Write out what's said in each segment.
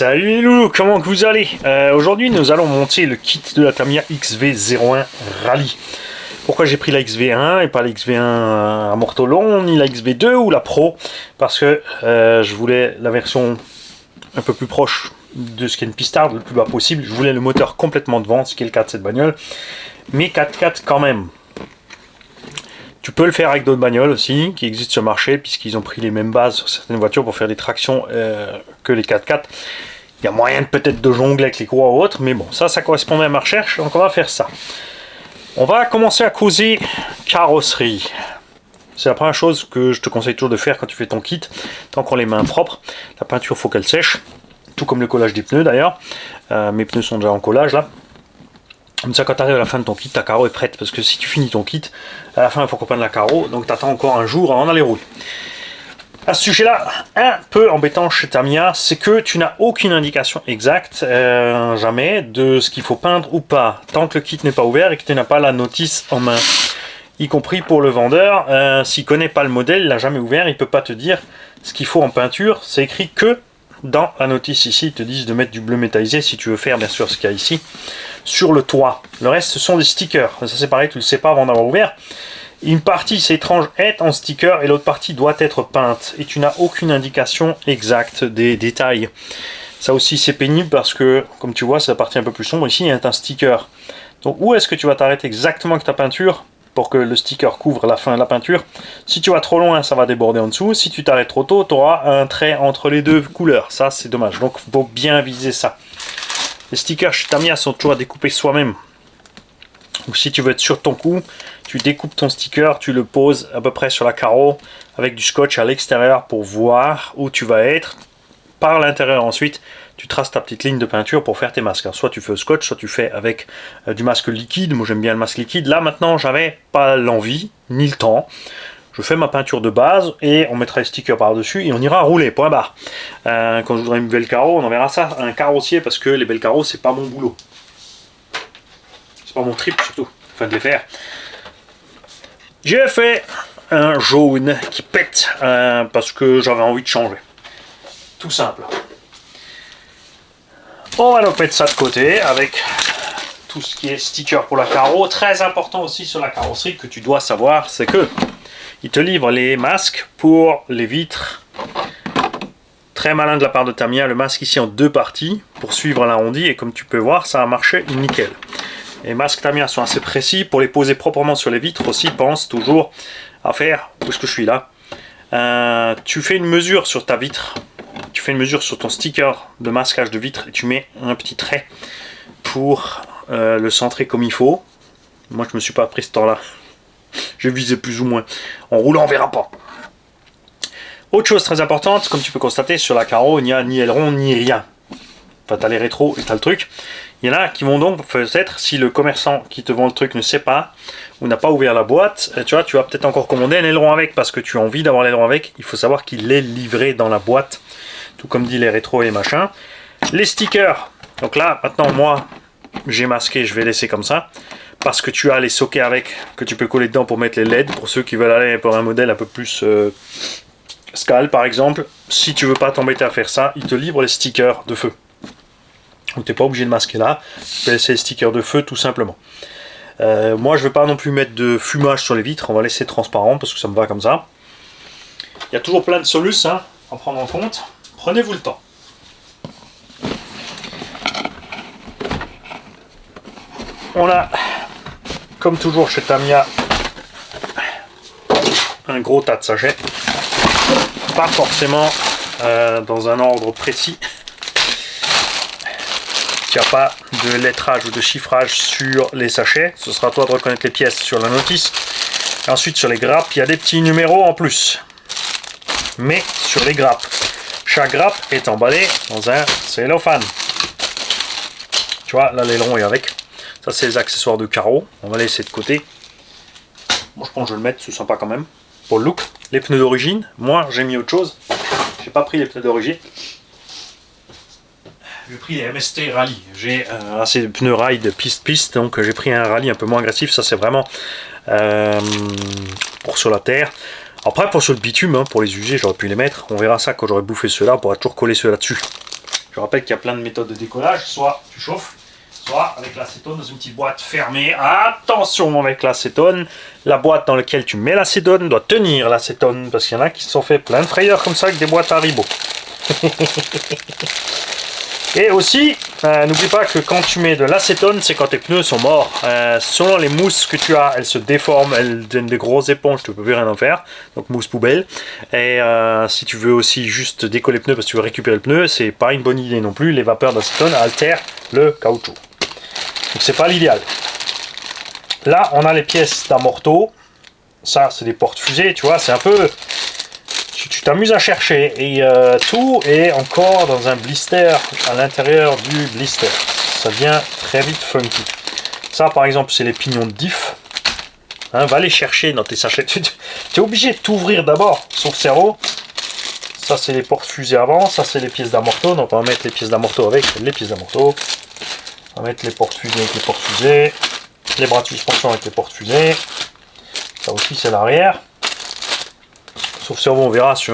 Salut les loulous, comment que vous allez? Aujourd'hui nous allons monter le kit de la Tamiya XV01 Rally. Pourquoi j'ai pris la XV1 et pas la XV1 à mortolon, ni la XV2 ou la Pro? Parce que je voulais la version un peu plus proche de ce qu'est une pistard, le plus bas possible. Je voulais le moteur complètement devant, ce qui est le cas de cette bagnole. Mais 4x4 quand même. Tu peux le faire avec d'autres bagnoles aussi, qui existent sur le marché, puisqu'ils ont pris les mêmes bases sur certaines voitures pour faire des tractions que les 4x4. Il y a moyen peut-être de jongler avec les courroies ou autres, mais bon, ça correspondait à ma recherche, donc on va faire ça. On va commencer à causer carrosserie. C'est la première chose que je te conseille toujours de faire quand tu fais ton kit, tant qu'on les mains propres. La peinture, faut qu'elle sèche, tout comme le collage des pneus d'ailleurs. Mes pneus sont déjà en collage là. Comme ça, quand tu arrives à la fin de ton kit, ta carreau est prête. Parce que si tu finis ton kit, à la fin, il faut qu'on peigne la carreau. Donc, tu attends encore un jour avant d'aller rouler. À ce sujet-là, un peu embêtant chez Tamiya, c'est que tu n'as aucune indication exacte, jamais, de ce qu'il faut peindre ou pas. Tant que le kit n'est pas ouvert et que tu n'as pas la notice en main. Y compris pour le vendeur, s'il ne connaît pas le modèle, il l'a jamais ouvert, il ne peut pas te dire ce qu'il faut en peinture. C'est écrit que dans la notice ici, ils te disent de mettre du bleu métallisé si tu veux faire bien sûr ce qu'il y a ici sur le toit. Le reste ce sont des stickers. Ça c'est pareil, tu ne le sais pas avant d'avoir ouvert. Une partie, c'est étrange, est en sticker et l'autre partie doit être peinte. Et tu n'as aucune indication exacte des détails. Ça aussi c'est pénible parce que, comme tu vois, c'est la partie un peu plus sombre. Ici, il y a un sticker. Donc où est-ce que tu vas t'arrêter exactement avec ta peinture pour que le sticker couvre la fin de la peinture? Si tu vas trop loin, ça va déborder en dessous. Si tu t'arrêtes trop tôt, tu auras un trait entre les deux couleurs. Ça, c'est dommage. Donc, il faut bien viser ça. Les stickers chez Tamiya sont toujours à découper soi-même. Donc, si tu veux être sûr de ton coup, tu découpes ton sticker, tu le poses à peu près sur la carreau avec du scotch à l'extérieur pour voir où tu vas être. Par l'intérieur ensuite, tu traces ta petite ligne de peinture pour faire tes masques. Alors, soit tu fais au scotch, soit tu fais avec du masque liquide. Moi j'aime bien le masque liquide. Là maintenant, j'avais pas l'envie ni le temps. Je fais ma peinture de base et on mettra les stickers par-dessus et on ira rouler, point barre. Quand je voudrais une belle carreau, on enverra ça à un carrossier parce que les belles carreaux, c'est pas mon boulot. C'est pas mon trip surtout, enfin de les faire. J'ai fait un jaune qui pète parce que j'avais envie de changer. Tout simple. On va donc mettre ça de côté avec tout ce qui est sticker pour la carreau. Très important aussi sur la carrosserie que tu dois savoir, c'est que ils te livrent les masques pour les vitres. Très malin de la part de Tamiya, le masque ici en deux parties pour suivre l'arrondi et comme tu peux voir, ça a marché nickel. Les masques Tamiya sont assez précis. Pour les poser proprement sur les vitres aussi, pense toujours à faire, où est-ce que je suis là, tu fais une mesure sur ta vitre. Tu fais une mesure sur ton sticker de masquage de vitre et tu mets un petit trait pour le centrer comme il faut. Moi je me suis pas pris ce temps là. J'ai visé plus ou moins. En roulant on verra pas. Autre chose très importante, comme tu peux constater sur la carreau, il n'y a ni aileron ni rien. Enfin tu as les rétros et tu as le truc. Il y en a qui vont donc peut-être, si le commerçant qui te vend le truc ne sait pas ou n'a pas ouvert la boîte, tu vois, tu vas peut-être encore commander un aileron avec parce que tu as envie d'avoir l'aileron avec. Il faut savoir qu'il est livré dans la boîte. Tout comme dit les rétros et les machins. Les stickers. Donc là, maintenant, moi, j'ai masqué, je vais laisser comme ça. Parce que tu as les sockets avec, que tu peux coller dedans pour mettre les LED. Pour ceux qui veulent aller pour un modèle un peu plus scale, par exemple. Si tu veux pas t'embêter à faire ça, ils te livrent les stickers de feu. Donc tu n'es pas obligé de masquer là. Tu peux laisser les stickers de feu, tout simplement. Moi, je ne veux pas non plus mettre de fumage sur les vitres. On va laisser transparent, parce que ça me va comme ça. Il y a toujours plein de solutions hein, à prendre en compte. Prenez-vous le temps. On a, comme toujours chez Tamiya, un gros tas de sachets. Pas forcément dans un ordre précis. Il n'y a pas de lettrage ou de chiffrage sur les sachets. Ce sera à toi de reconnaître les pièces sur la notice. Et ensuite, sur les grappes, il y a des petits numéros en plus. Mais sur les grappes. Chaque grappe est emballée dans un cellophane. Tu vois, là l'aileron est avec. Ça c'est les accessoires de carreau. On va laisser de côté. Moi je pense que je vais le mettre, c'est sympa quand même. Pour le look. Les pneus d'origine. Moi j'ai mis autre chose. J'ai pas pris les pneus d'origine. J'ai pris les MST Rally. J'ai assez de pneus rail de piste-piste. Donc j'ai pris un rallye un peu moins agressif. Ça c'est vraiment pour sur la terre. Après pour sur le bitume, hein, pour les user, j'aurais pu les mettre. On verra ça quand j'aurai bouffé ceux-là. On pourra toujours coller ceux-là dessus. Je rappelle qu'il y a plein de méthodes de décollage. Soit tu chauffes, soit avec l'acétone dans une petite boîte fermée. Attention avec l'acétone. La boîte dans laquelle tu mets l'acétone doit tenir l'acétone. Parce qu'il y en a qui se sont fait plein de frayeurs comme ça avec des boîtes Haribo. Et aussi, n'oublie pas que quand tu mets de l'acétone, c'est quand tes pneus sont morts. Selon les mousses que tu as, elles se déforment, elles donnent des grosses éponges, tu peux plus rien en faire. Donc mousse poubelle. Et si tu veux aussi juste décoller le pneu parce que tu veux récupérer le pneu, c'est pas une bonne idée non plus. Les vapeurs d'acétone altèrent le caoutchouc. Donc c'est pas l'idéal. Là, on a les pièces d'amorto. Ça, c'est des portes-fusées, tu vois, c'est un peu... Tu t'amuses à chercher et tout est encore dans un blister à l'intérieur du blister. Ça devient très vite funky. Ça par exemple c'est les pignons de diff. Hein, va les chercher dans tes sachets. Tu es obligé de t'ouvrir d'abord, sauf cerveau. Ça c'est les portes fusées avant, ça c'est les pièces d'amorto. Donc on va mettre les pièces d'amorto avec les pièces d'amorto. On va mettre les portes fusées avec les portes fusées. Les bras de suspension avec les portes fusées. Ça aussi c'est l'arrière. Sauf cerveau, on verra. Je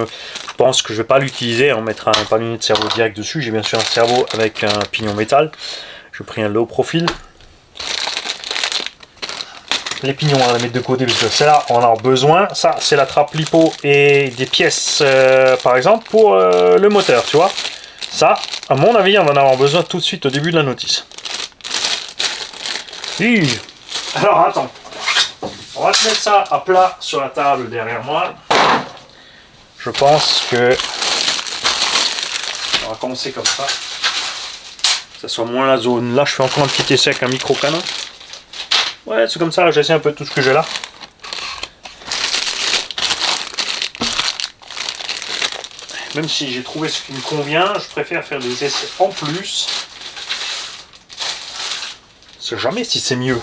pense que je vais pas l'utiliser. On mettra un palonnier de cerveau direct dessus. J'ai bien sûr un cerveau avec un pignon métal. Je pris un low profil. Les pignons, on va les mettre de côté parce que c'est là on en a besoin. Ça, c'est la trappe lipo et des pièces, par exemple, pour le moteur, tu vois. Ça, à mon avis, on va en avoir besoin tout de suite au début de la notice. Alors, attends. On va te mettre ça à plat sur la table derrière moi. Je pense que on va commencer comme ça. Que ça soit moins la zone. Là, je fais encore un petit essai avec un micro canon. Ouais, c'est comme ça. J'essaie un peu tout ce que j'ai là. Même si j'ai trouvé ce qui me convient, je préfère faire des essais en plus. Je sais jamais si c'est mieux.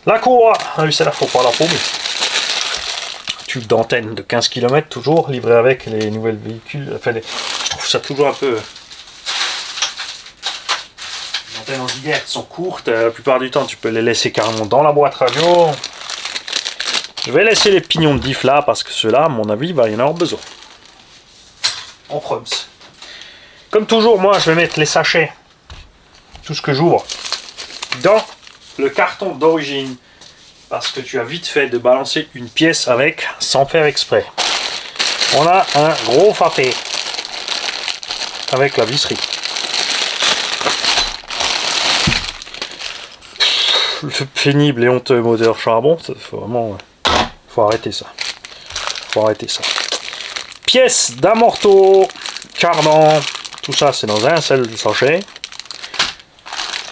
La courroie. Ah oui, celle-là, faut pas la paumer. Tube d'antenne de 15 km toujours, livré avec les nouvelles véhicules. Enfin, je trouve ça toujours un peu... Les antennes en gigahertz sont courtes, la plupart du temps tu peux les laisser carrément dans la boîte radio. Je vais laisser les pignons de diff là, parce que ceux-là, à mon avis, il va y en avoir besoin. En proms. Comme toujours, moi je vais mettre les sachets, tout ce que j'ouvre, dans le carton d'origine. Parce que tu as vite fait de balancer une pièce avec sans faire exprès. On a un gros fapé avec la visserie. Le pénible et honteux moteur charbon, faut arrêter ça. Faut arrêter ça. Pièces d'amorto, cardan, tout ça c'est dans un seul sachet.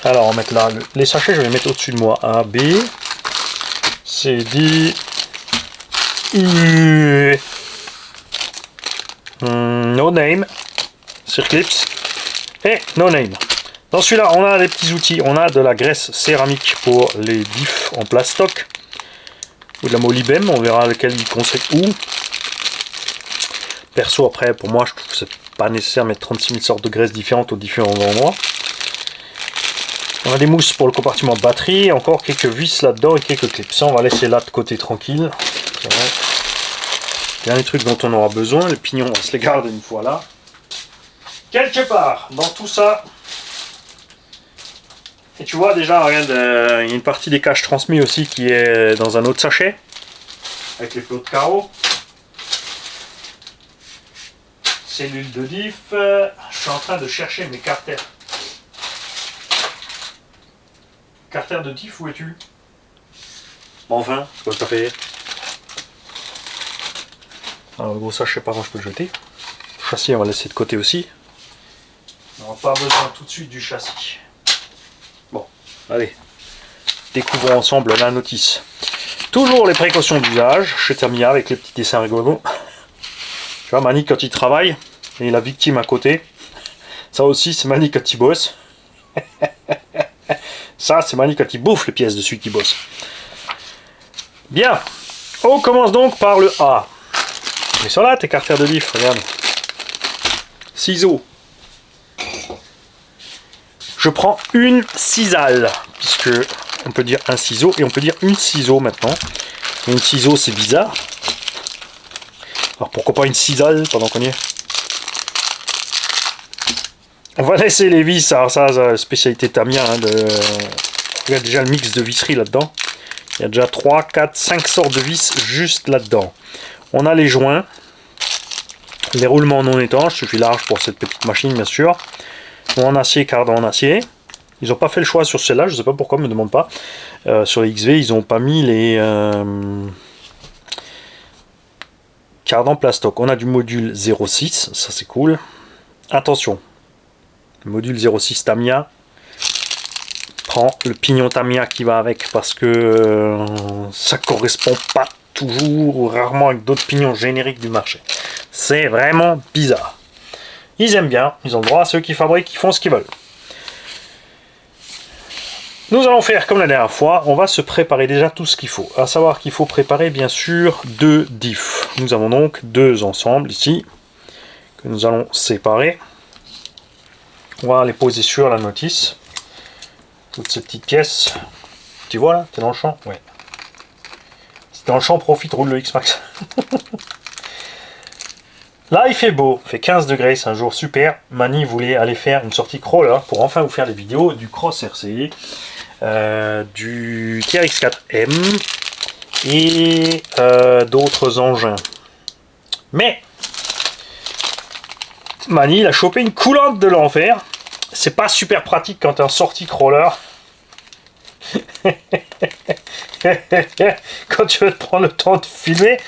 Alors on va mettre là les sachets, je vais les mettre au-dessus de moi. A, B. C'est dit no name Circlips et no name. Dans celui-là, on a des petits outils. On a de la graisse céramique pour les diffs en plastoc ou de la molybdène. On verra lequel il conseille où. Perso, après, pour moi, je trouve que c'est pas nécessaire de mettre 36 000 sortes de graisses différentes aux différents endroits. On a des mousses pour le compartiment batterie, encore quelques vis là-dedans et quelques clips. Ça, on va laisser là de côté tranquille. Dernier truc dont on aura besoin, les pignons, on va se les garder une fois là. Quelque part dans tout ça, et tu vois déjà, regarde, il y a une partie des caches transmis aussi qui est dans un autre sachet, avec les plots de carreaux. Cellule de diff, je suis en train de chercher mes carters. Carter de diff, où es-tu? Bon, enfin, c'est quoi que t'as fait? Alors le gros ça je sais pas quand je peux le jeter. Le châssis on va laisser de côté aussi. On n'aura pas besoin tout de suite du châssis. Bon, allez. Découvrons ensemble la notice. Toujours les précautions d'usage chez Tamiya avec les petits dessins rigolos. Tu vois Mani quand il travaille, et la victime à côté. Ça aussi c'est Mani quand il bosse. Ça, c'est Mani quand il bouffe les pièces de celui qui bosse. Bien. On commence donc par le A. Ils sont là, tes carters de diff, regarde. Ciseaux. Je prends une cisale, puisque on peut dire un ciseau et on peut dire une ciseau maintenant. Une ciseau, c'est bizarre. Alors pourquoi pas une cisale pendant qu'on y est? On va laisser les vis, alors ça, c'est la spécialité Tamiya. Hein, il y a déjà le mix de visserie là-dedans. Il y a déjà 3, 4, 5 sortes de vis juste là-dedans. On a les joints, les roulements non étanches, suffit large pour cette petite machine bien sûr. En acier, cardan en acier. Ils n'ont pas fait le choix sur celle-là, je ne sais pas pourquoi, ne me demande pas. Sur les XV, ils n'ont pas mis les cardans plastoc. On a du module 06, ça c'est cool. Attention, le module 06 Tamiya prend le pignon Tamiya qui va avec parce que ça correspond pas toujours ou rarement avec d'autres pignons génériques du marché. C'est vraiment bizarre. Ils aiment bien, ils ont le droit à ceux qui fabriquent, ils font ce qu'ils veulent. Nous allons faire comme la dernière fois, on va se préparer déjà tout ce qu'il faut. À savoir qu'il faut préparer bien sûr 2 diffs. Nous avons donc 2 ensembles ici, que nous allons séparer. On va les poser sur la notice. Toutes ces petites pièces. Tu vois là, t'es dans le champ? Ouais. Si t'es dans le champ, profite, roule le X-Max. Là, il fait beau, il fait 15 degrés, c'est un jour super. Mani voulait aller faire une sortie crawler pour enfin vous faire des vidéos du Cross RC, du TRX4M et d'autres engins. Mais Mani, il a chopé une coulante de l'enfer. C'est pas super pratique quand t'es en sortie crawler. Quand tu veux te prendre le temps de filmer.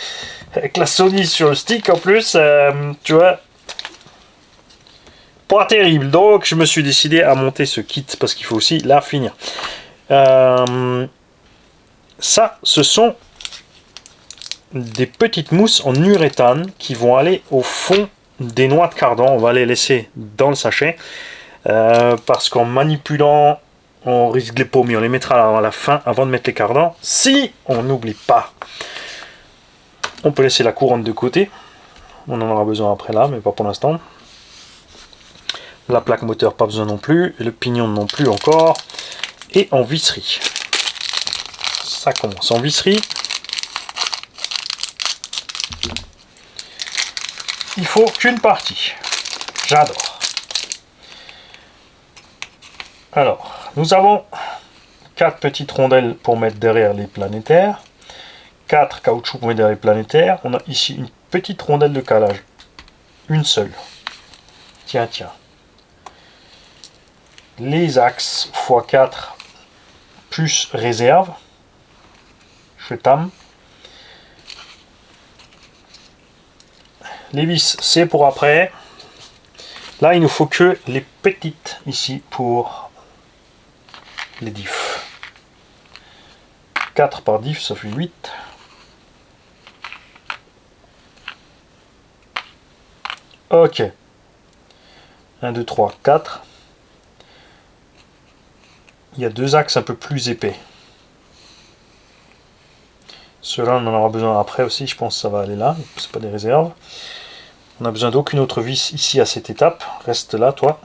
Avec la Sony sur le stick en plus, tu vois, pas terrible. Donc je me suis décidé à monter ce kit parce qu'il faut aussi la finir. Ça, ce sont des petites mousses en uréthane qui vont aller au fond des noix de cardan. On va les laisser dans le sachet parce qu'en manipulant, on risque de les paumer. On les mettra à la fin avant de mettre les cardans. Si on n'oublie pas. On peut laisser la couronne de côté. On en aura besoin après là, mais pas pour l'instant. La plaque moteur, pas besoin non plus. Et le pignon non plus encore. Et en visserie. Ça commence en visserie. Il faut qu'une partie. J'adore. Alors, nous avons 4 petites rondelles pour mettre derrière les planétaires. 4 caoutchoucs pour mettre derrière les planétaires. On a ici une petite rondelle de calage. Une seule. Tiens, tiens. Les axes x4 plus réserve. Je tame. Les vis, c'est pour après. Là, il nous faut que les petites ici pour les diffs. 4 par diff, ça fait 8. Ok. 1, 2, 3, 4. Il y a 2 axes un peu plus épais. Ceux-là, on en aura besoin après aussi, je pense que ça va aller là. C'est pas des réserves. On a besoin d'aucune autre vis ici à cette étape. Reste là, toi.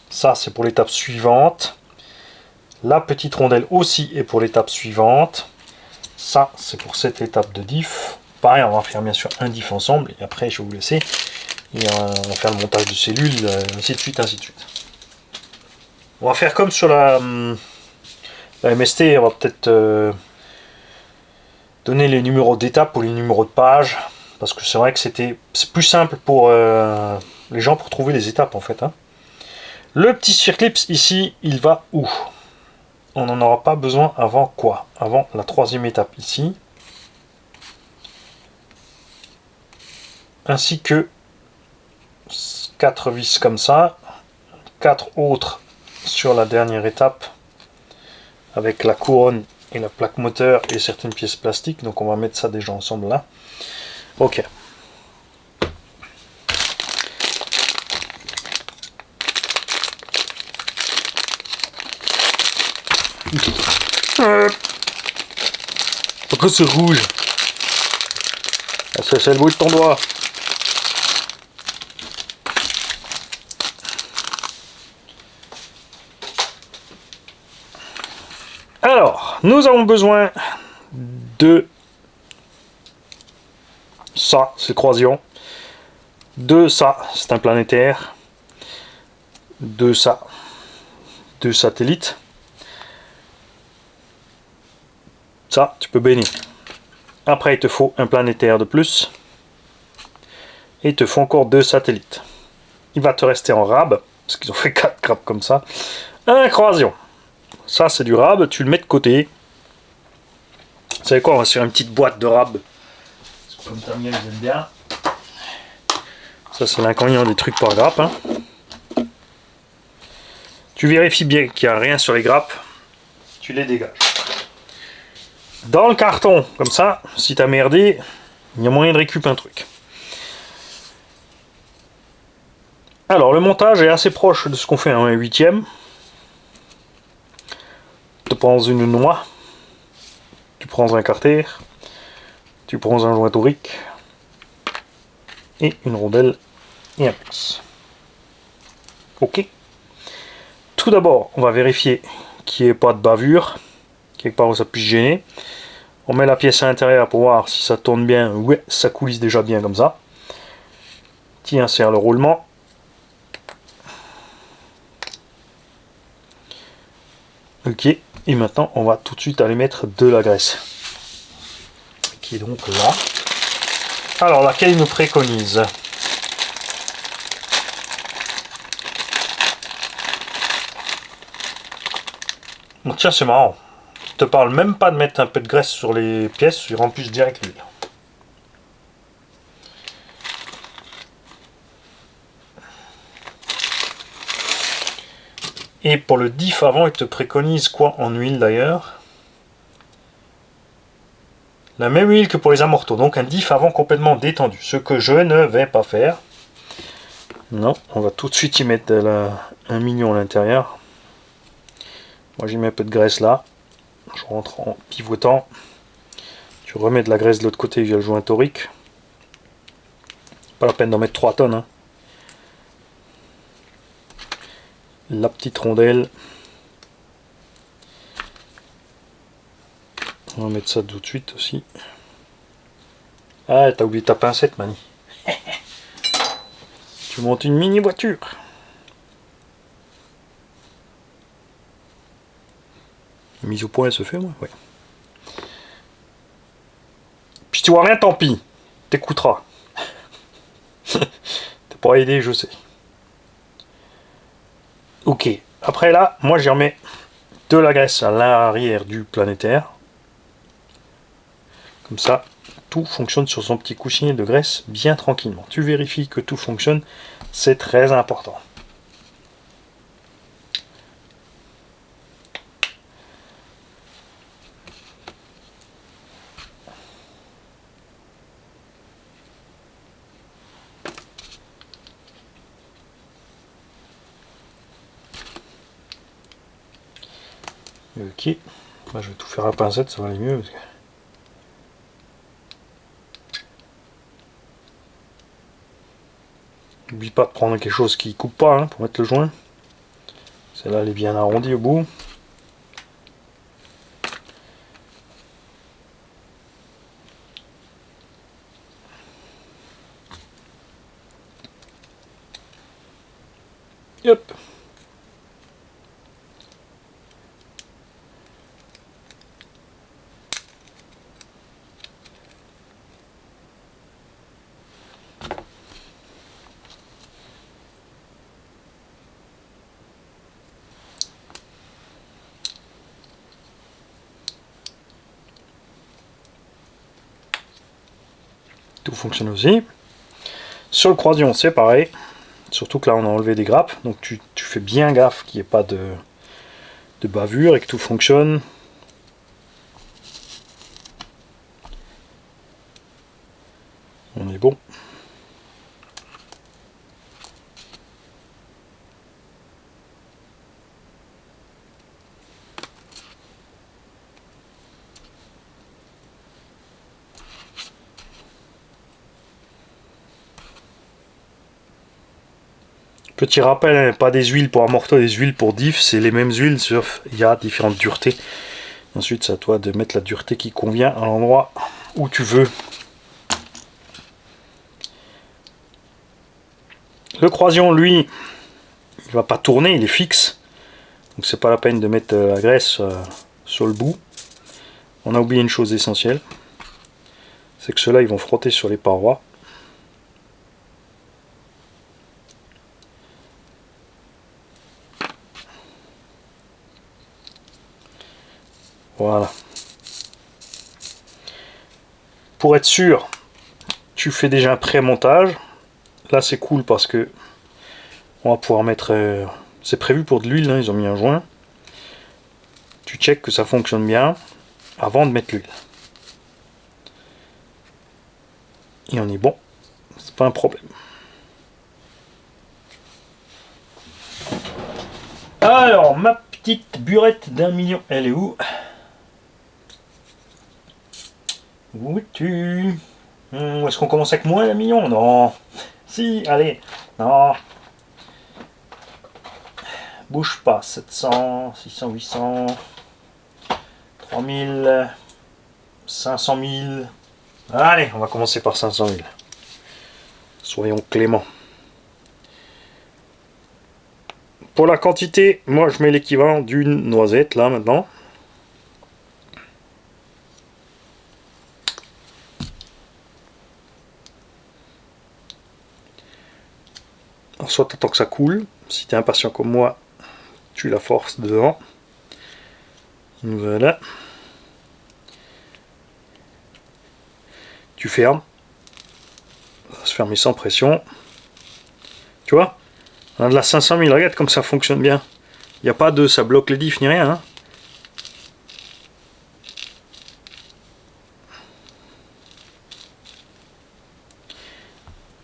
Ça, c'est pour l'étape suivante. La petite rondelle aussi est pour l'étape suivante. Ça, c'est pour cette étape de diff. Pareil, on va faire bien sûr un diff ensemble. Et après, je vais vous laisser. Et on va faire le montage de cellules, ainsi de suite, ainsi de suite. On va faire comme sur la MST. On va peut-être donner les numéros d'étape ou les numéros de page. Parce que c'est vrai que c'est plus simple pour les gens pour trouver les étapes en fait. Hein. Le petit circlips ici, il va où? On n'en aura pas besoin avant quoi? Avant la 3e étape ici. Ainsi que 4 vis comme ça. 4 autres sur la dernière étape. Avec la couronne et la plaque moteur et certaines pièces plastiques. Donc on va mettre ça déjà ensemble là. Ok. Pourquoi c'est rouge? C'est le bout de ton doigt. Alors, nous avons besoin de ça, c'est croisillon. De ça, c'est un planétaire. de ça, deux satellites. Ça, tu peux bénir. Après, il te faut un planétaire de plus. Et il te faut encore deux satellites. Il va te rester en rab, parce qu'ils ont fait 4 crabes comme ça. Un croisillon. Ça, c'est du rab, tu le mets de côté. Vous savez quoi, on va sur une petite boîte de rab. Comme Tamia, ils aiment bien. Ça, c'est l'inconvénient des trucs par grappe. Hein. Tu vérifies bien qu'il n'y a rien sur les grappes. Tu les dégages. Dans le carton, comme ça, si tu as merdé, il y a moyen de récupérer un truc. Alors, le montage est assez proche de ce qu'on fait en 1/8. Tu prends une noix, tu prends un carter, tu prends un joint torique et une rondelle et un pince. Ok. Tout d'abord, on va vérifier qu'il n'y ait pas de bavure, quelque part où ça puisse gêner. On met la pièce à l'intérieur pour voir si ça tourne bien. Ouais, ça coulisse déjà bien comme ça. Tu insères le roulement. Ok, et maintenant on va tout de suite aller mettre de la graisse. Qui est donc là. Alors, laquelle il nous préconise? Bon, tiens, c'est marrant. Je te parle même pas de mettre un peu de graisse sur les pièces, il remplit direct l'huile. Et pour le diff avant, il te préconise quoi en huile d'ailleurs? La même huile que pour les amortos, donc un diff avant complètement détendu, ce que je ne vais pas faire. Non, on va tout de suite y mettre un mignon à l'intérieur. Moi j'y mets un peu de graisse là, je rentre en pivotant. Tu remets de la graisse de l'autre côté via le joint torique. Pas la peine d'en mettre 3 tonnes. Hein. La petite rondelle. On va mettre ça tout de suite aussi. Ah, t'as oublié ta pincette, Mani. Tu montes une mini voiture. La mise au point, elle se fait, moi. Ouais. Puis tu vois rien, tant pis. T'écouteras. T'es pas aidé, je sais. Ok. Après là, moi j'y remets de la graisse à l'arrière du planétaire. Comme ça, tout fonctionne sur son petit coussinet de graisse bien tranquillement. Tu vérifies que tout fonctionne, c'est très important. Ok, moi je vais tout faire à pincette, ça va aller mieux. Parce que... N'oublie pas de prendre quelque chose qui coupe pas hein, pour mettre le joint. Celle-là elle est bien arrondie au bout. Hop. Tout fonctionne aussi. Sur le croisillon, c'est pareil. Surtout que là, on a enlevé des grappes. Donc, tu fais bien gaffe qu'il n'y ait pas de bavure et que tout fonctionne. On est bon. Petit rappel, hein, pas des huiles pour amorto, des huiles pour diff, c'est les mêmes huiles, sauf il y a différentes duretés. Ensuite, c'est à toi de mettre la dureté qui convient à l'endroit où tu veux. Le croisillon, lui, il va pas tourner, il est fixe. Donc c'est pas la peine de mettre la graisse sur le bout. On a oublié une chose essentielle, c'est que ceux-là ils vont frotter sur les parois. Voilà. Pour être sûr, tu fais déjà un pré-montage. Là c'est cool parce que on va pouvoir mettre... c'est prévu pour de l'huile, hein, ils ont mis un joint. Tu checkes que ça fonctionne bien avant de mettre l'huile. Et on est bon, c'est pas un problème. Alors, ma petite burette d'1 million, elle est où? Où es-tu? Est-ce qu'on commence avec moins d'1 million? Non. Si, allez. Non. Bouge pas. 700, 600, 800, 3000, 500 000. Allez, on va commencer par 500 000. Soyons cléments. Pour la quantité, moi je mets l'équivalent d'une noisette là maintenant. Alors, soit tu attends que ça coule, si tu es impatient comme moi, tu la forces dedans. Voilà. Tu fermes. Ça va se fermer sans pression. Tu vois? On a de la 500 000, regarde comme ça fonctionne bien. Il n'y a pas de ça bloque les diffs ni rien. Hein.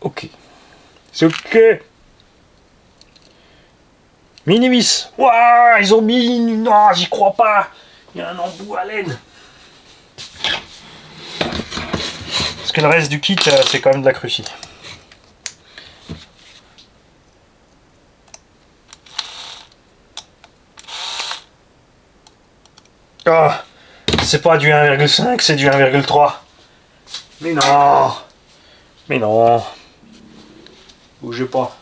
Ok. C'est ok. Minimis. Waouh, ils ont mis... Non, j'y crois pas. Il y a un embout à laine. Parce que le reste du kit, c'est quand même de la crucie. Oh, c'est pas du 1,5, c'est du 1,3. Mais non. Mais non. Bougez pas.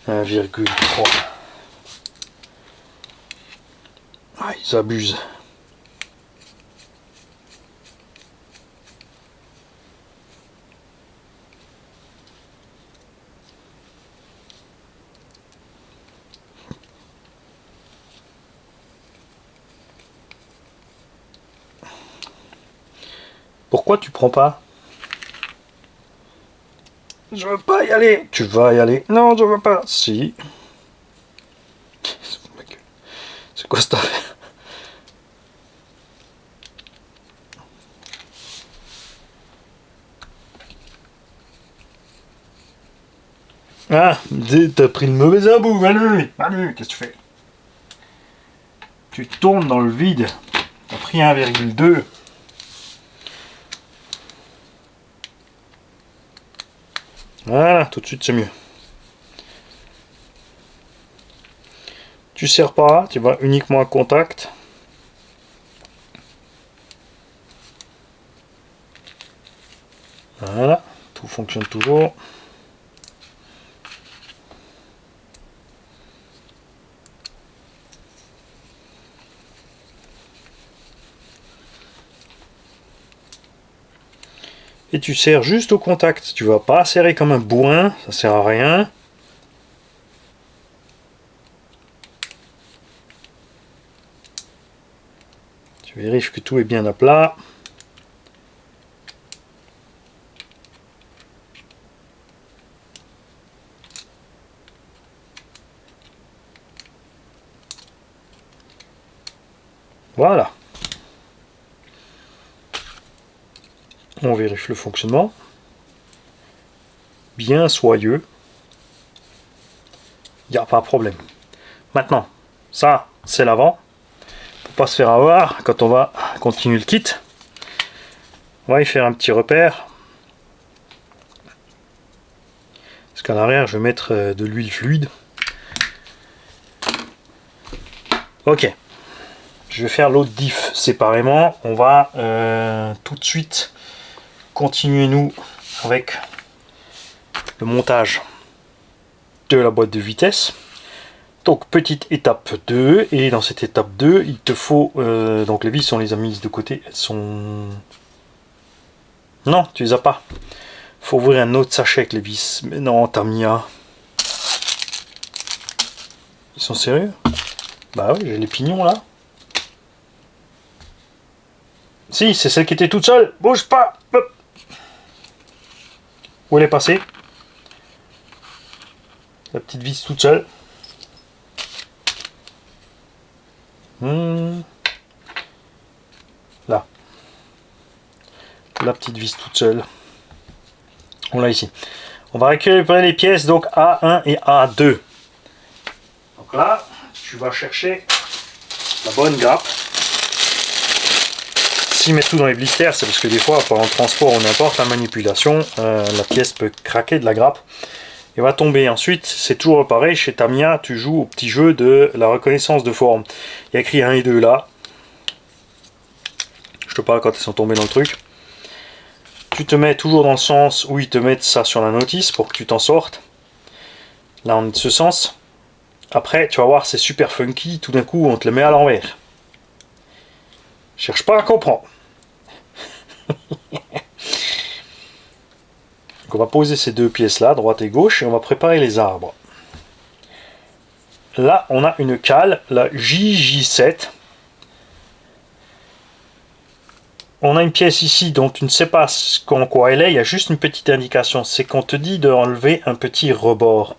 « 1,3. » Ah, ils abusent. Pourquoi tu prends pas? Je veux pas y aller. Tu vas y aller. Non, je veux pas. Si. C'est quoi cette affaire? Ah, t'as pris le mauvais embout. Manu, Manu, qu'est-ce que tu fais? Tu tournes dans le vide. T'as pris 1,2. Voilà, tout de suite c'est mieux. Tu serres pas, tu vas uniquement à contact. Voilà, tout fonctionne toujours. Et tu serres juste au contact. Tu vas pas serrer comme un bourrin, ça sert à rien. Tu vérifies que tout est bien à plat. Voilà. On vérifie le fonctionnement. Bien soyeux. Il n'y a pas de problème. Maintenant, ça, c'est l'avant. Pour pas se faire avoir quand on va continuer le kit. On va y faire un petit repère. Parce qu'à l'arrière, je vais mettre de l'huile fluide. Ok. Je vais faire l'autre diff séparément. On va tout de suite continuer nous avec le montage de la boîte de vitesse. Donc petite étape 2, et dans cette étape 2 il te faut donc les vis, on les a mises de côté, elles sont... Non, tu les as pas. Faut ouvrir un autre sachet avec les vis. Mais non, Tamiya. Ils sont sérieux? Bah oui, j'ai les pignons là. Si, c'est celle qui était toute seule. Bouge pas. Hop. Où elle est passée? La petite vis toute seule. Là. La petite vis toute seule. On l'a ici. On va récupérer les pièces donc A1 et A2. Donc là, tu vas chercher la bonne grappe. S'ils mettent tout dans les blisters, c'est parce que des fois, pendant le transport ou n'importe la manipulation, la pièce peut craquer de la grappe et va tomber. Ensuite, c'est toujours pareil, chez Tamiya, tu joues au petit jeu de la reconnaissance de forme. Il y a écrit 1 et 2 là. Je te parle quand ils sont tombés dans le truc. Tu te mets toujours dans le sens où ils te mettent ça sur la notice pour que tu t'en sortes. Là, on est de ce sens. Après, tu vas voir, c'est super funky. Tout d'un coup, on te le met à l'envers. Cherche pas à comprendre. Donc on va poser ces deux pièces là, droite et gauche, et on va préparer les arbres. Là, on a une cale, la JJ7. On a une pièce ici dont tu ne sais pas en quoi elle est, il y a juste une petite indication, c'est qu'on te dit d'enlever un petit rebord.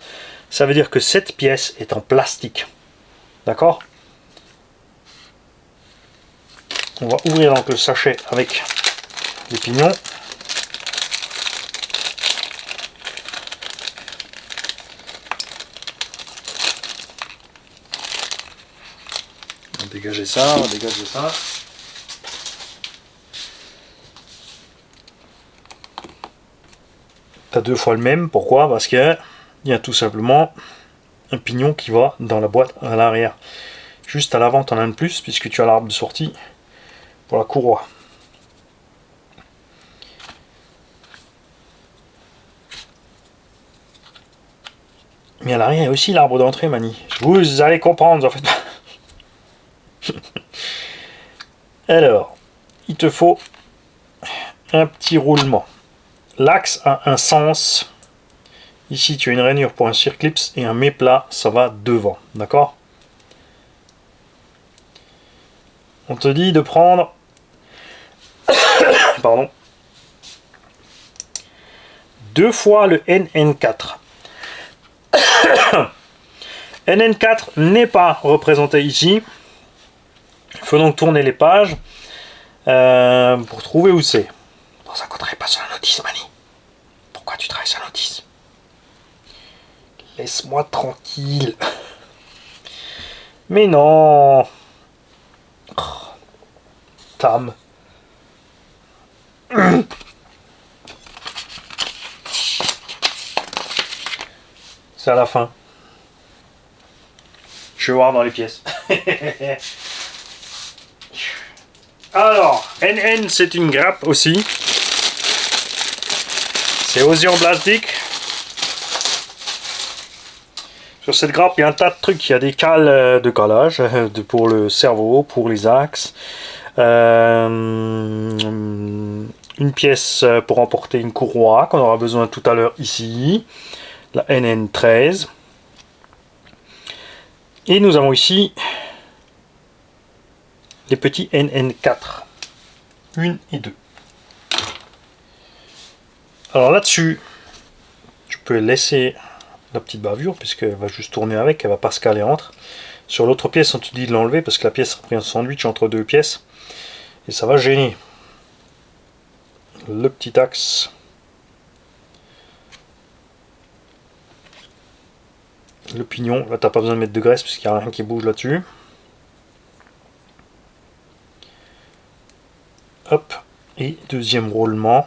Ça veut dire que cette pièce est en plastique. D'accord? On va ouvrir donc le sachet avec les pignons. On va dégager ça, on va dégager ça. T'as deux fois le même, pourquoi? Parce qu'il y a tout simplement un pignon qui va dans la boîte à l'arrière. Juste à l'avant, tu en as un de plus, puisque tu as l'arbre de sortie pour la courroie. Mais à l'arrière, il y a aussi l'arbre d'entrée, Mani. Vous allez comprendre, en fait. Alors, il te faut un petit roulement. L'axe a un sens. Ici, tu as une rainure pour un circlips et un méplat, ça va devant. D'accord? On te dit de prendre... Pardon. 2 fois le NN4. NN4 n'est pas représenté ici. Il faut donc tourner les pages pour trouver où c'est. Bon, ça compterait pas sur la notice, Mani. Pourquoi tu travailles sur la notice? Laisse-moi tranquille. Mais non. Oh. Tam. C'est à la fin. Je vais voir dans les pièces. Alors, NN, c'est une grappe aussi. C'est aussi en plastique. Sur cette grappe, il y a un tas de trucs. Il y a des cales de calage pour le cerveau, pour les axes. Une pièce pour emporter une courroie qu'on aura besoin tout à l'heure ici. La NN13. Et nous avons ici les petits NN4. 1 et 2. Alors là-dessus, tu peux laisser la petite bavure, puisqu'elle va juste tourner avec, elle va pas se caler entre. Sur l'autre pièce, on te dit de l'enlever, parce que la pièce a pris un sandwich entre deux pièces, et ça va gêner. Le petit axe. Le pignon, là t'as pas besoin de mettre de graisse, puisqu'il n'y a rien qui bouge là-dessus. Hop, et deuxième roulement.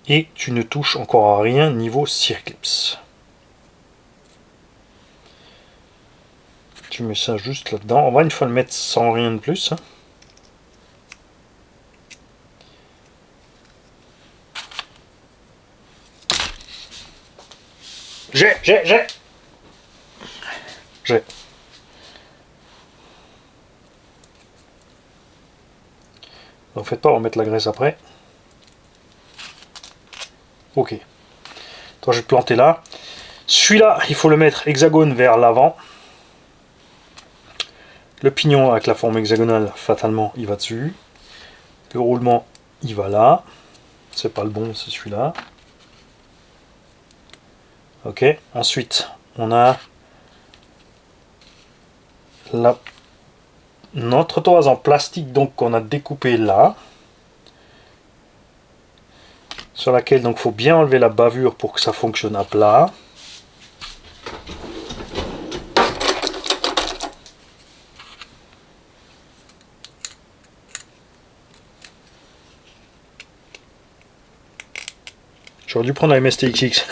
Et tu ne touches encore à rien niveau circlips. tu mets ça juste là-dedans. On va une fois le mettre sans rien de plus. Hein. J'ai. Donc faites pas, on va mettre la graisse après. Ok. Toi, je vais planter là. Celui-là, il faut le mettre hexagone vers l'avant. Le pignon avec la forme hexagonale, fatalement, il va dessus. Le roulement, il va là. C'est pas le bon, c'est celui-là. Ok. Ensuite, on a notre toise en plastique donc qu'on a découpé là. Sur laquelle donc faut bien enlever la bavure pour que ça fonctionne à plat. J'aurais dû prendre la MSTXX.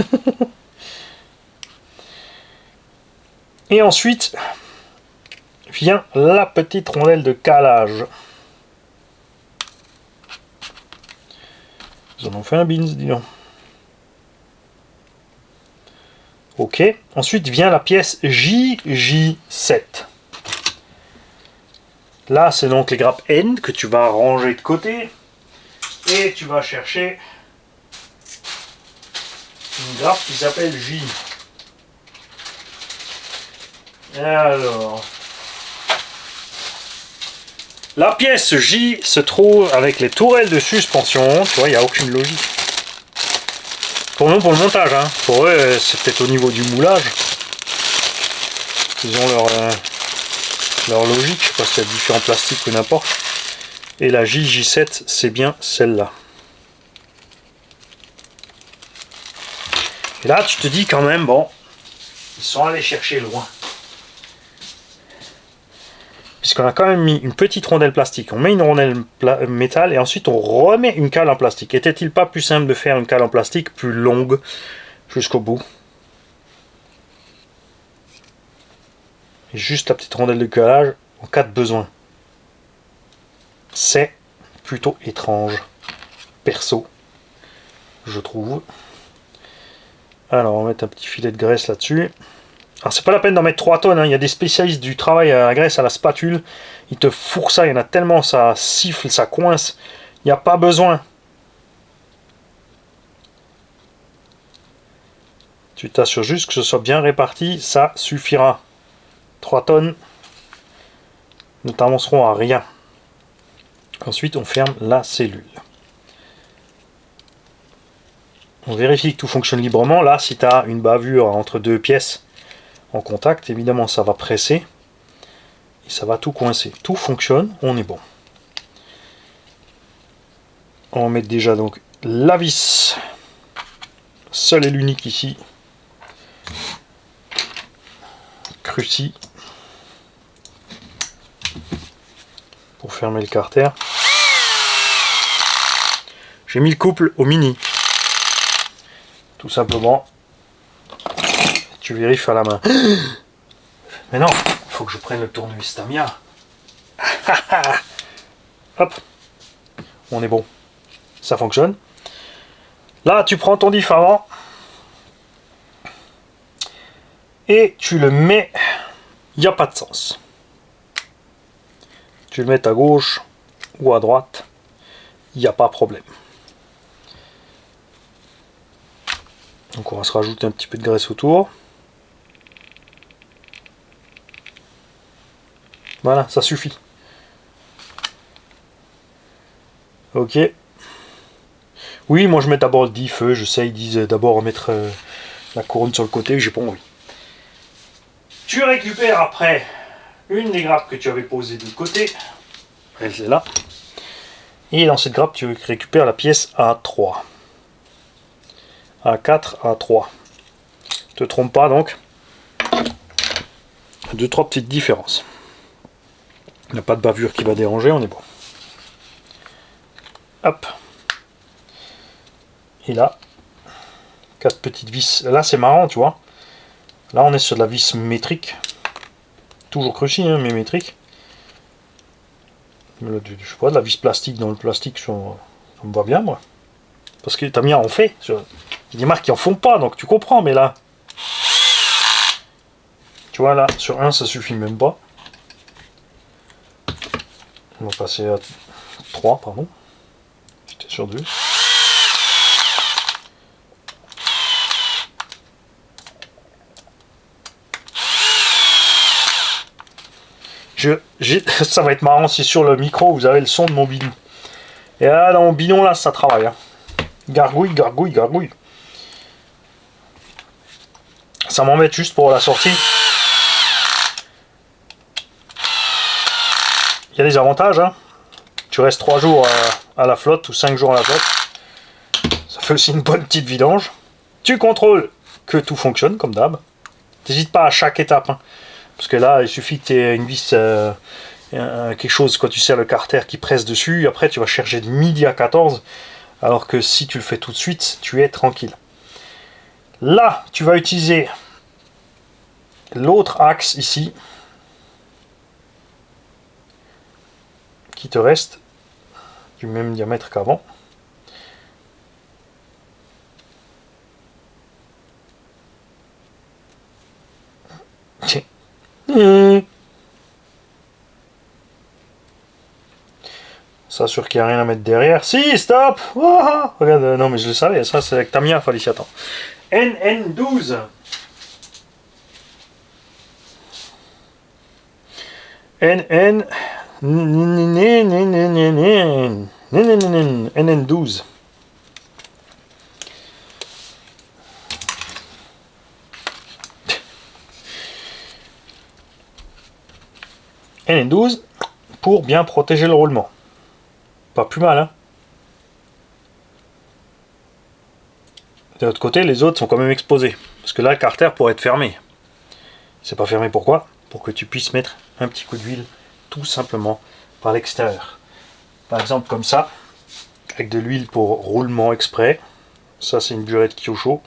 Et ensuite vient la petite rondelle de calage. Ils en ont fait un beans, dis donc. Ok. Ensuite vient la pièce JJ7. Là, c'est donc les grappes N que tu vas ranger de côté. Et tu vas chercher une grappe qui s'appelle J. Alors, la pièce J se trouve avec les tourelles de suspension. Tu vois, il n'y a aucune logique. Pour nous, pour le montage, hein. Pour eux, c'est peut-être au niveau du moulage. Ils ont leur logique. Je sais pas s'il y a différents plastiques ou n'importe. Et la JJ7, c'est bien celle-là. Et là, tu te dis quand même, bon, ils sont allés chercher loin. Puisqu'on a quand même mis une petite rondelle plastique, on met une rondelle métal et ensuite on remet une cale en plastique. Était-il pas plus simple de faire une cale en plastique plus longue jusqu'au bout? Et juste la petite rondelle de calage en cas de besoin. C'est plutôt étrange, perso, je trouve. Alors on va mettre un petit filet de graisse là-dessus. Alors c'est pas la peine d'en mettre 3 tonnes, hein. Il y a des spécialistes du travail à la graisse à la spatule, ils te fourrent ça, il y en a tellement, ça siffle, ça coince, il n'y a pas besoin. Tu t'assures juste que ce soit bien réparti, ça suffira. 3 tonnes ne t'avanceront à rien. Ensuite on ferme la cellule. On vérifie que tout fonctionne librement. Là, si tu as une bavure entre deux pièces en contact, évidemment ça va presser et ça va tout coincer. Tout fonctionne, on est bon. On va mettre déjà donc la vis, seule et l'unique ici, Cruci, pour fermer le carter. J'ai mis le couple au mini, tout simplement. Tu vérifies à la main. Mais non, il faut que je prenne le tournevis Tamiya. Hop, on est bon. Ça fonctionne. Là, tu prends ton diff avant et tu le mets. Il n'y a pas de sens. Tu le mets à gauche ou à droite. Il n'y a pas de problème. Donc on va se rajouter un petit peu de graisse autour. Voilà, ça suffit. Ok. Oui, moi je mets d'abord le diff, je sais, ils disent d'abord mettre la couronne sur le côté, j'ai pas envie. Tu récupères après une des grappes que tu avais posées de côté. Elle est là. Et dans cette grappe, tu récupères la pièce A3. A4, A3. Ne te trompe pas donc. 2-3 petites différences. Il n'y a pas de bavure qui va déranger, on est bon. Hop. Et là, 4 petites vis. Là, c'est marrant, tu vois. Là, on est sur de la vis métrique. toujours crunchy, hein, mes métriques. Je sais pas, de la vis plastique dans le plastique, ça me va bien, moi. Parce que Tamiya en fait. Il y a des marques qui en font pas, donc tu comprends, mais là... Tu vois, là, sur un, ça suffit même pas. On va passer à 3, pardon. J'étais sur 2. Ça va être marrant si sur le micro vous avez le son de mon bidon. Et là, dans mon bidon, là, ça travaille. Hein. Gargouille, gargouille, gargouille. Ça m'embête juste pour la sortie. Il y a des avantages. Hein. Tu restes 3 jours à la flotte ou 5 jours à la flotte. Ça fait aussi une bonne petite vidange. Tu contrôles que tout fonctionne comme d'hab. N'hésite pas à chaque étape. Hein. Parce que là, il suffit que tu aies une vis, quelque chose, quand tu serres le carter qui presse dessus, après tu vas chercher de midi à 14, alors que si tu le fais tout de suite, tu es tranquille. Là, tu vas utiliser l'autre axe ici, qui te reste du même diamètre qu'avant. Ça, sûr qu'il n'y a rien à mettre derrière. Si, stop! Oh, regarde, non, mais je le savais, ça c'est avec Tamiya, fallait s'y attendre. NN12. NN12. NN12 pour bien protéger le roulement. Pas plus mal, hein. De l'autre côté, les autres sont quand même exposés. Parce que là, le carter pourrait être fermé. C'est pas fermé, pourquoi? Pour que tu puisses mettre un petit coup d'huile, tout simplement, par l'extérieur. Par exemple, comme ça, avec de l'huile pour roulement exprès. Ça, c'est une burette Kyosho.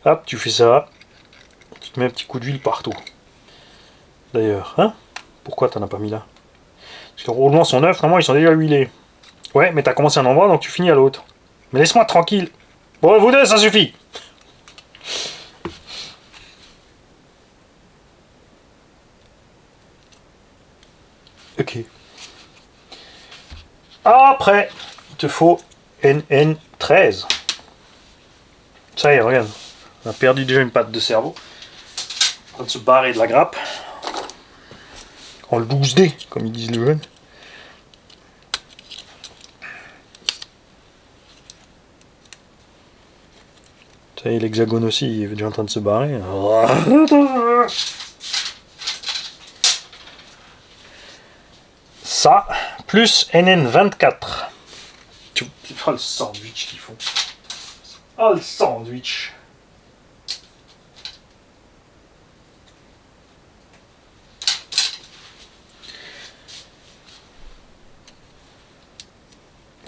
Hop, tu fais ça. Tu te mets un petit coup d'huile partout. D'ailleurs, hein? Pourquoi t'en as pas mis là? Parce que les roulements sont neufs, normalement ils sont déjà huilés. Ouais, mais t'as commencé à un endroit, donc tu finis à l'autre. Mais laisse-moi tranquille. Bon, vous deux, ça suffit. Ok. Après, il te faut NN13. Ça y est, regarde. On a perdu déjà une patte de cerveau. En train de se barrer de la grappe. En le 12D, comme ils disent les jeunes. Ça y est, l'hexagone aussi, il est déjà en train de se barrer. Ça, plus NN24. Oh, le sandwich qu'ils font. Oh, le sandwich.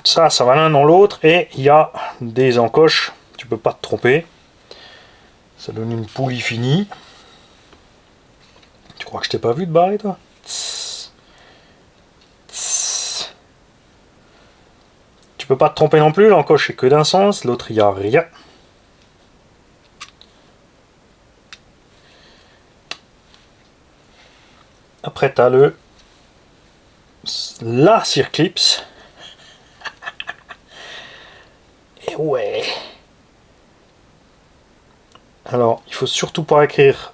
Ça va l'un dans l'autre et il y a des encoches, tu peux pas te tromper. Ça donne une poulie finie. Tu crois que je t'ai pas vu te barrer, toi? Tu peux pas te tromper non plus, l'encoche est que d'un sens, l'autre il n'y a rien. Après tu as la circlips. Et ouais. Alors, il faut surtout pas écrire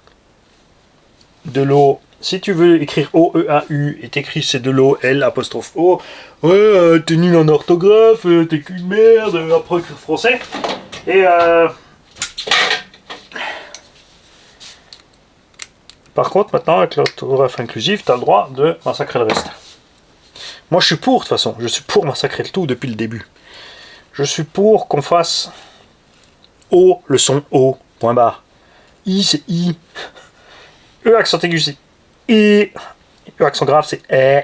de l'eau. Si tu veux écrire O-E-A-U et t'écris c'est de l'eau L apostrophe O, ouais, t'es nul en orthographe, t'es qu'une merde, après écrire français. Et par contre, maintenant, avec l'orthographe inclusive, t'as le droit de massacrer le reste. Moi, je suis pour, de toute façon. Je suis pour massacrer le tout depuis le début. Je suis pour qu'on fasse O, le son O, point barre. I, c'est I. E, accent aigu, c'est I. E, accent grave, c'est E.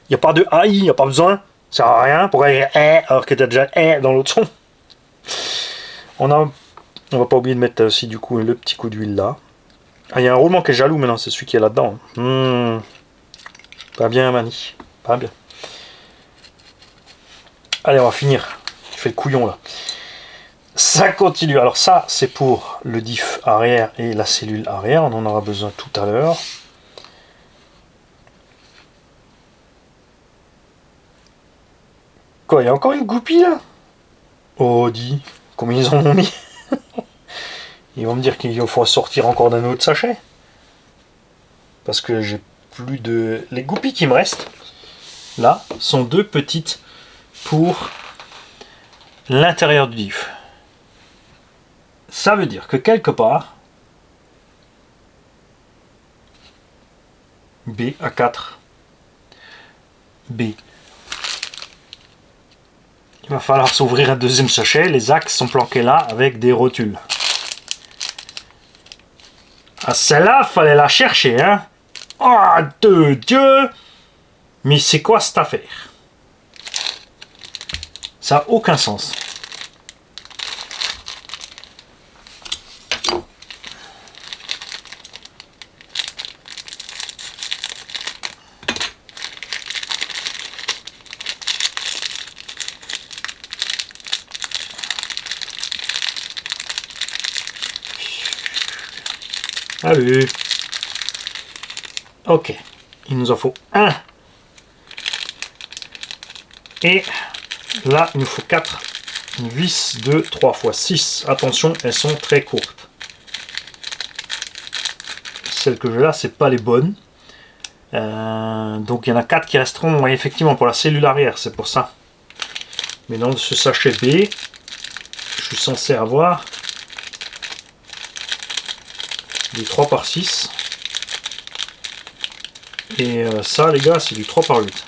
Il n'y a pas de AI, il n'y a pas besoin. Ça sert à rien. Pourquoi il y a E alors que tu as déjà E dans l'autre son? On va pas oublier de mettre aussi, du coup, le petit coup d'huile là. Ah, il y a un roulement qui est jaloux maintenant, c'est celui qui est là-dedans. Pas bien, Mani. Pas bien. Allez, on va finir. Tu fais le couillon là. Ça continue. Alors ça, c'est pour le diff arrière et la cellule arrière. On en aura besoin tout à l'heure. Quoi, il y a encore une goupille là? Oh, dis, combien ils en ont mis? Ils vont me dire qu'il faut sortir encore d'un autre sachet. Parce que j'ai plus de... Les goupilles qui me restent, là, sont deux petites pour l'intérieur du diff. Ça veut dire que quelque part, B à 4, B. Il va falloir s'ouvrir un deuxième sachet. Les axes sont planqués là avec des rotules. Ah, celle-là, fallait la chercher, hein. Oh, de Dieu! Mais c'est quoi cette affaire? Ça n'a aucun sens. Allez. Ok. Il nous en faut un. Et là, il nous faut 4 vis de 3 x 6. Attention, elles sont très courtes. Celles que j'ai là, c'est pas les bonnes. Donc il y en a 4 qui resteront effectivement pour la cellule arrière, c'est pour ça. Mais dans ce sachet B, je suis censé avoir du 3 par 6. Et ça, les gars, c'est du 3 par 8.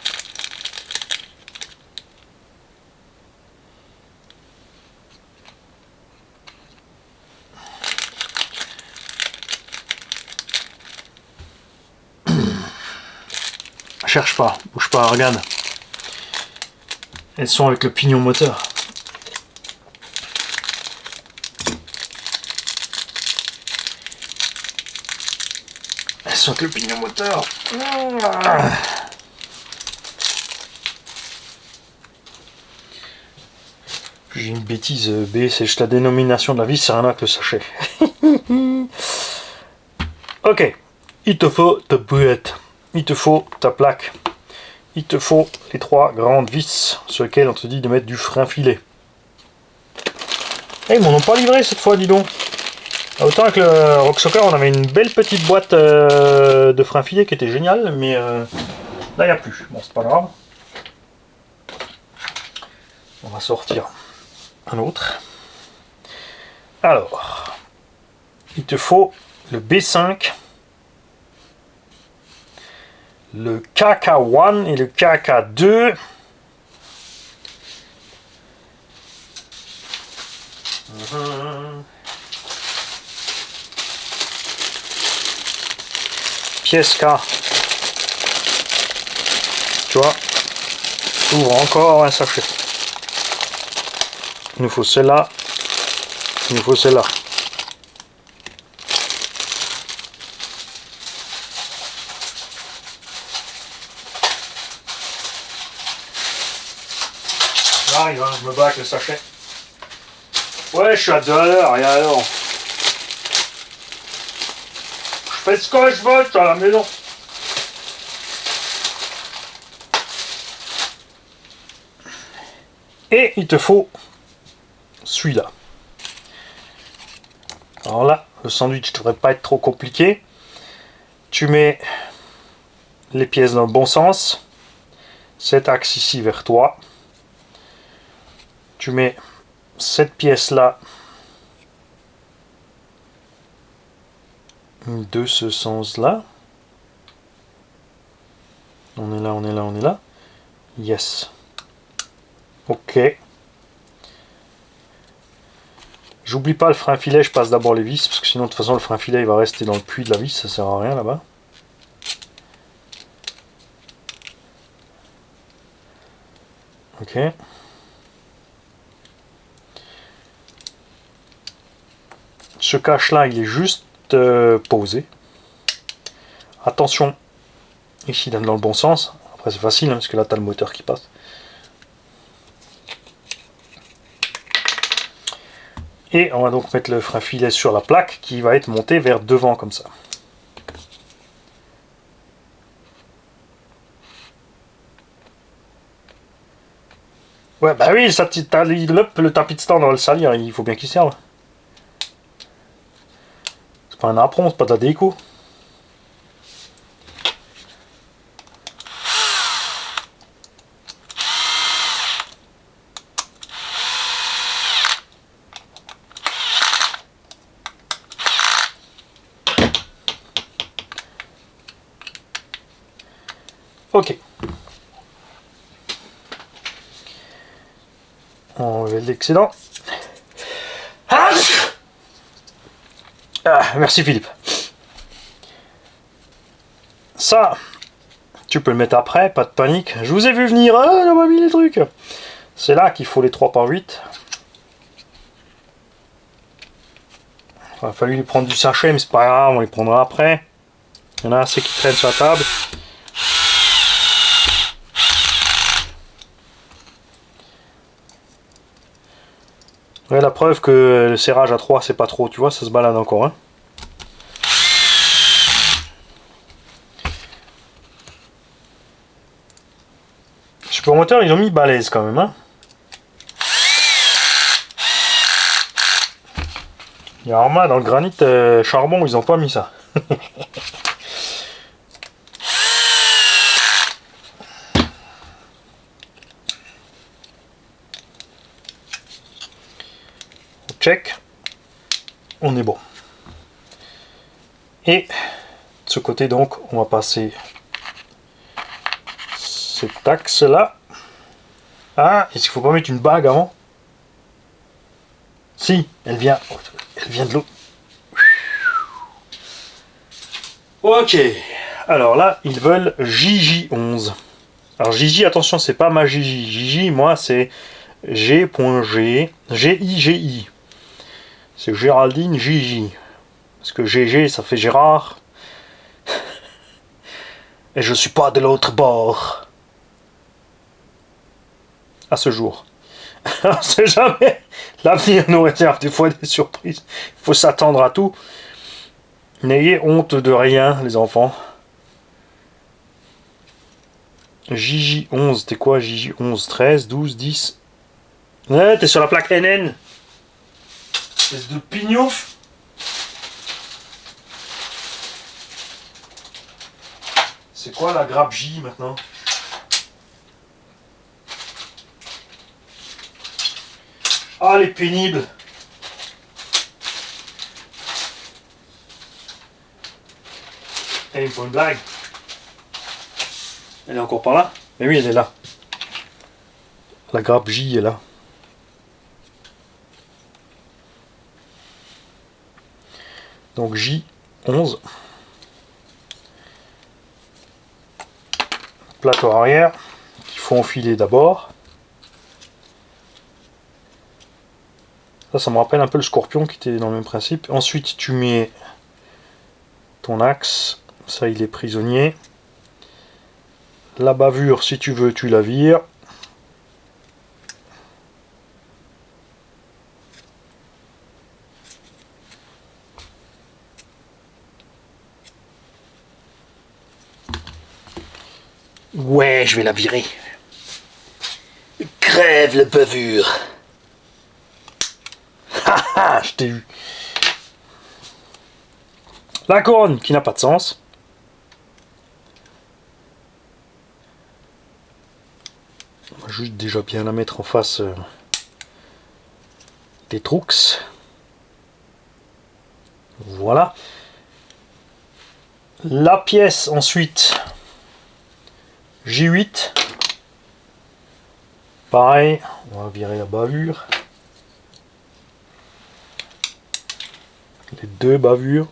Cherche pas, bouge pas, regarde. Elles sont avec le pignon moteur. Elles sont avec le pignon moteur. J'ai une bêtise, B, c'est juste la dénomination de la vis, c'est rien avec le sachet. Ok, il te faut ta bouette, il te faut ta plaque, il te faut les 3 grandes vis sur lesquelles on te dit de mettre du frein filet. Eh, ils m'en ont pas livré cette fois, dis donc. Autant avec le Rock Soccer, on avait une belle petite boîte de frein filet qui était géniale, mais là il n'y a plus. Bon, c'est pas grave. On va sortir un autre. Alors, il te faut le B5, le KK1 et le KK2. Pièce K. Tu vois, ouvre encore un sachet. Il nous faut celle-là. Il nous faut celle-là. J'arrive, hein, je me bats avec le sachet. Ouais, je suis à 2 à l'heure, et alors? Je fais ce que je veux à la maison. Et il te faut celui-là. Alors là, le sandwich ne devrait pas être trop compliqué. Tu mets les pièces dans le bon sens. Cet axe ici vers toi. Tu mets cette pièce là de ce sens là. On est là, on est là, on est là. Yes. Ok. J'oublie pas le frein filet, je passe d'abord les vis, parce que sinon de toute façon le frein filet il va rester dans le puits de la vis, ça sert à rien là-bas. Ok. Ce cache là il est juste posé. Attention, ici donne dans le bon sens. Après c'est facile hein, parce que là tu as le moteur qui passe. Et on va donc mettre le frein filet sur la plaque qui va être monté vers devant comme ça. Ouais bah oui, ça, le tapis de stand on va le salir, il faut bien qu'il serve. C'est pas un apron, c'est pas de la déco. Ok. On enlève l'excédent. Ah, merci Philippe. Ça, tu peux le mettre après, pas de panique. Je vous ai vu venir, on a mis les trucs. C'est là qu'il faut les 3x8. Il a fallu lui prendre du sachet, mais c'est pas grave, on les prendra après. Il y en a assez qui traînent sur la table. Ouais, la preuve que le serrage à 3 c'est pas trop, tu vois, ça se balade encore. Hein. Super moteur, ils ont mis balèze quand même. Hein. Il y a Arma dans le granit charbon, ils ont pas mis ça. Check, on est bon. Et de ce côté donc, on va passer cet axe là. Ah, est-ce qu'il faut pas mettre une bague avant? Si, elle vient de l'eau. Ok, alors là, ils veulent JJ11. Alors JJ, attention, c'est pas ma JJ. JJ, moi, c'est G.G, GIGI. C'est Géraldine JJ. Parce que GG, ça fait Gérard. Et je suis pas de l'autre bord. À ce jour. On sait jamais. L'avenir nous réserve des fois des surprises. Il faut s'attendre à tout. N'ayez honte de rien, les enfants. JJ11, t'es quoi JJ11, 13, 12, 10. Ouais, t'es sur la plaque NN. Espèce de pignouf. C'est quoi la grappe J maintenant? Ah, elle est pénible. Elle me faut une blague. Elle est encore par là? Mais oui, elle est là. La grappe J est là. Donc J11. Plateau arrière qu'il faut enfiler d'abord. Ça me rappelle un peu le Scorpion qui était dans le même principe. Ensuite tu mets ton axe, ça il est prisonnier. La bavure, si tu veux, tu la vires. Ouais, je vais la virer. Crève la bavure. Haha, je t'ai eu. La couronne qui n'a pas de sens. On va juste déjà bien la mettre en face des Trux. Voilà. La pièce ensuite. J8. Pareil, on va virer la bavure. Les deux bavures.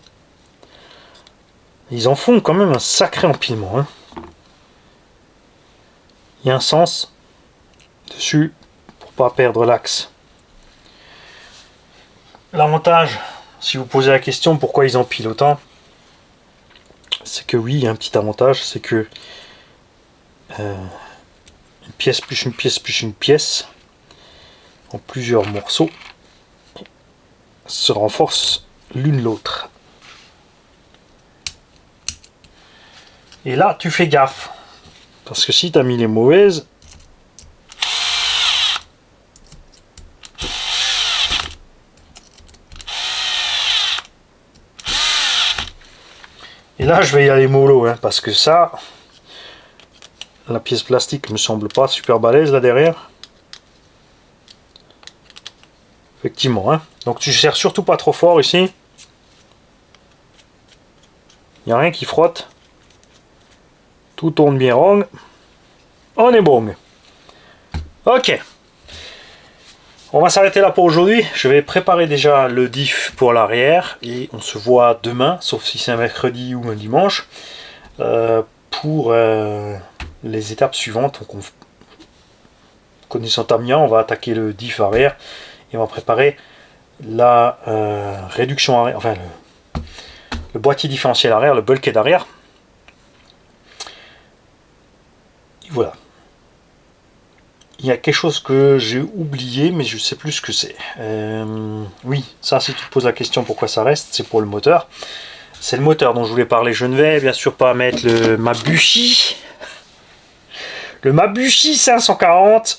Ils en font quand même un sacré empilement. Hein. Il y a un sens dessus pour pas perdre l'axe. L'avantage, si vous posez la question pourquoi ils empilent autant, c'est que oui, il y a un petit avantage, c'est que une pièce plus une pièce plus une pièce, en plusieurs morceaux, se renforcent l'une l'autre. Et là, tu fais gaffe, parce que si tu as mis les mauvaises, et là je vais y aller mollo, hein, parce que ça, la pièce plastique me semble pas super balèze là derrière. Effectivement, hein. Donc tu serres surtout pas trop fort ici. Il n'y a rien qui frotte. Tout tourne bien rond. On est bon. Ok. On va s'arrêter là pour aujourd'hui. Je vais préparer déjà le diff pour l'arrière. Et on se voit demain, sauf si c'est un mercredi ou un dimanche, pour les étapes suivantes. Donc connaissant Tamiya, on va attaquer le diff arrière. Et on va préparer la réduction arrière, enfin le boîtier différentiel arrière, le bulkhead arrière. Et voilà. Il y a quelque chose que j'ai oublié, mais je ne sais plus ce que c'est. Oui, ça, si tu te poses la question pourquoi ça reste, c'est pour le moteur. C'est le moteur dont je voulais parler. Je ne vais bien sûr pas mettre le Mabuchi. Le Mabuchi 540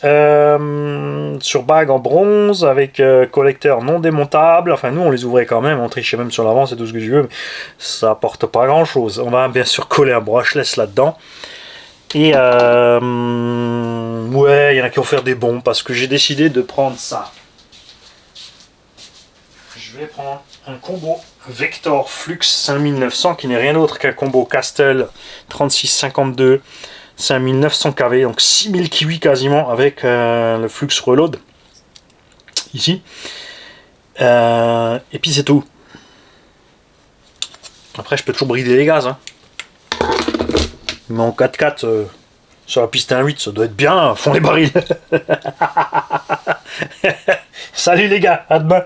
sur bague en bronze avec collecteur non démontable. Enfin, nous, on les ouvrait quand même. On trichait même sur l'avant, c'est tout ce que je veux. Mais ça apporte pas grand-chose. On va bien sûr coller un brushless là-dedans. Et ouais, il y en a qui vont faire des bons parce que j'ai décidé de prendre ça. Je vais prendre un combo Vector Flux 5900 qui n'est rien d'autre qu'un combo Castle 3652 5900 kV, donc 6000 kiwi quasiment avec le Flux Reload ici. Et puis c'est tout. Après, je peux toujours brider les gaz. Hein. Mais en 4x4 sur la piste 1.8, ça doit être bien, fond les barils. Salut les gars, à demain.